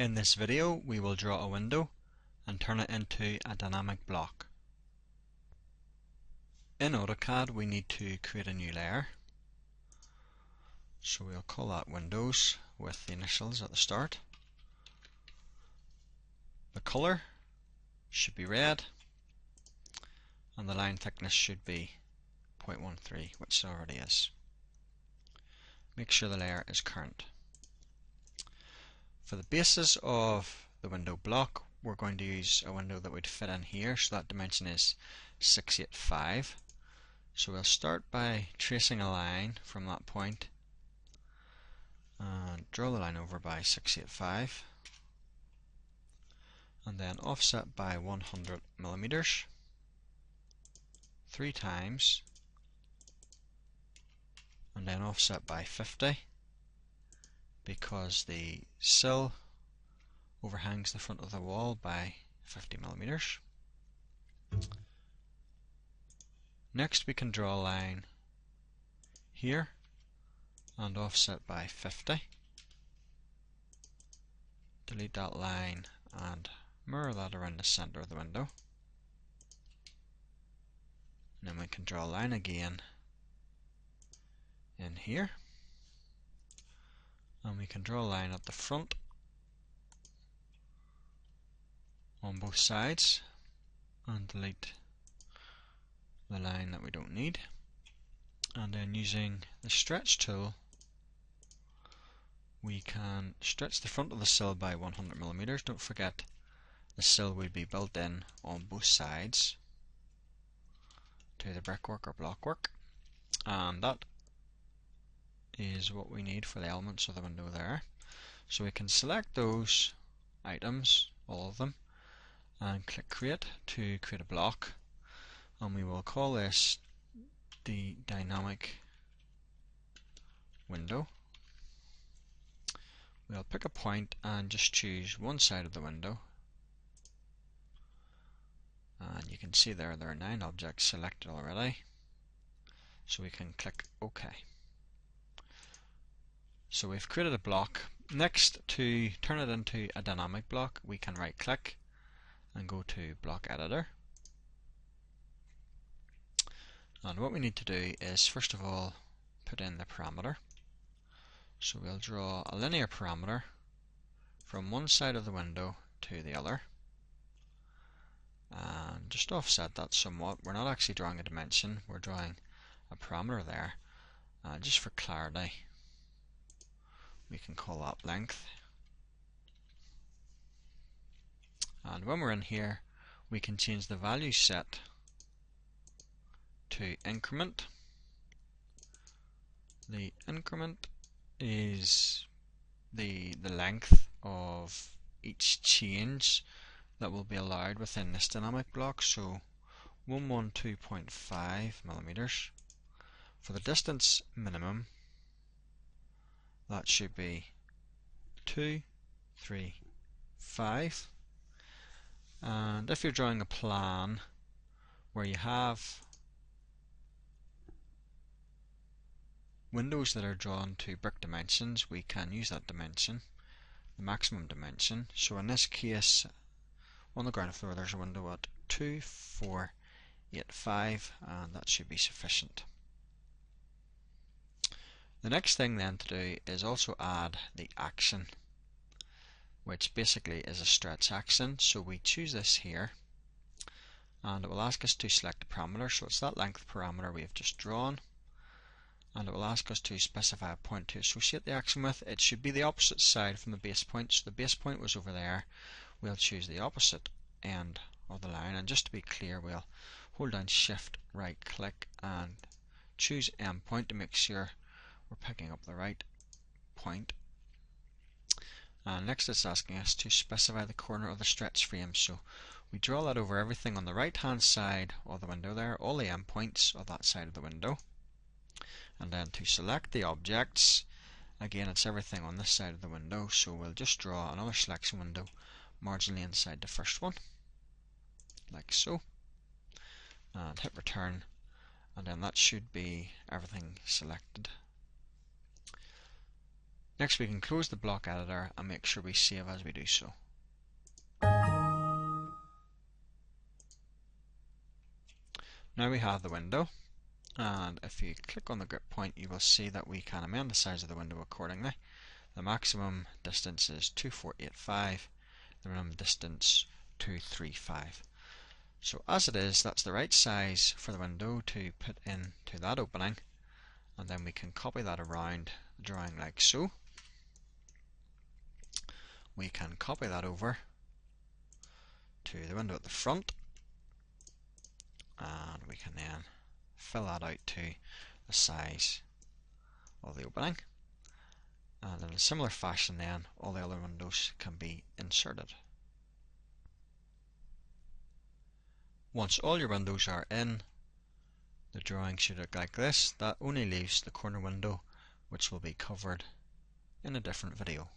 In this video we will draw a window and turn it into a dynamic block. In AutoCAD we need to create a new layer, so we'll call that Windows with the initials at the start. The colour should be red and the line thickness should be 0.13, which it already is. Make sure the layer is current. For the basis of the window block, we're going to use a window that would fit in here, so that dimension is 685. So we'll start by tracing a line from that point and draw the line over by 685 and then offset by 100 millimeters 3 times and then offset by 50 because the sill overhangs the front of the wall by 50 millimeters. Next we can draw a line here and offset by 50. Delete that line and mirror that around the center of the window. And then we can draw a line again in here. And we can draw a line at the front on both sides and delete the line that we don't need. And then using the stretch tool we can stretch the front of the sill by 100 millimeters. Don't forget the sill will be built in on both sides to the brickwork or blockwork, and that is what we need for the elements of the window there. So we can select those items, all of them, and click create to create a block, and we will call this the dynamic window. We'll pick a point and just choose one side of the window, and you can see there are 9 objects selected already, so we can click OK. So we've created a block. Next, to turn it into a dynamic block, we can right click and go to block editor, and what we need to do is first of all put in the parameter. So we'll draw a linear parameter from one side of the window to the other and just offset that somewhat. We're not actually drawing a dimension, we're drawing a parameter there. Just for clarity we can call that length, and when we're in here we can change the value set to increment. The increment is the length of each change that will be allowed within this dynamic block, so 112.5 millimeters. For the distance minimum, that should be 235, and if you're drawing a plan where you have windows that are drawn to brick dimensions, we can use that dimension, the maximum dimension. So in this case, on the ground floor there's a window at 2485, and that should be sufficient. The next thing then to do is also add the action, which basically is a stretch action. So we choose this here and it will ask us to select a parameter, so it's that length parameter we have just drawn, and it will ask us to specify a point to associate the action with. It should be the opposite side from the base point, so the base point was over there. We'll choose the opposite end of the line, and just to be clear we'll hold down shift right click and choose endpoint to make sure we're picking up the right point. And next it's asking us to specify the corner of the stretch frame, so we draw that over everything on the right hand side of the window there, all the endpoints of that side of the window. And then to select the objects, again it's everything on this side of the window, so we'll just draw another selection window marginally inside the first one, like so, and hit return, and then that should be everything selected. Next we can close the block editor and make sure we save as we do so. Now we have the window, and if you click on the grip point you will see that we can amend the size of the window accordingly. The maximum distance is 2485, the minimum distance 235. So as it is, that's the right size for the window to put into that opening, and then we can copy that around the drawing like so. We can copy that over to the window at the front, and we can then fill that out to the size of the opening, and in a similar fashion then all the other windows can be inserted. Once all your windows are in, the drawing should look like this. That only leaves the corner window, which will be covered in a different video.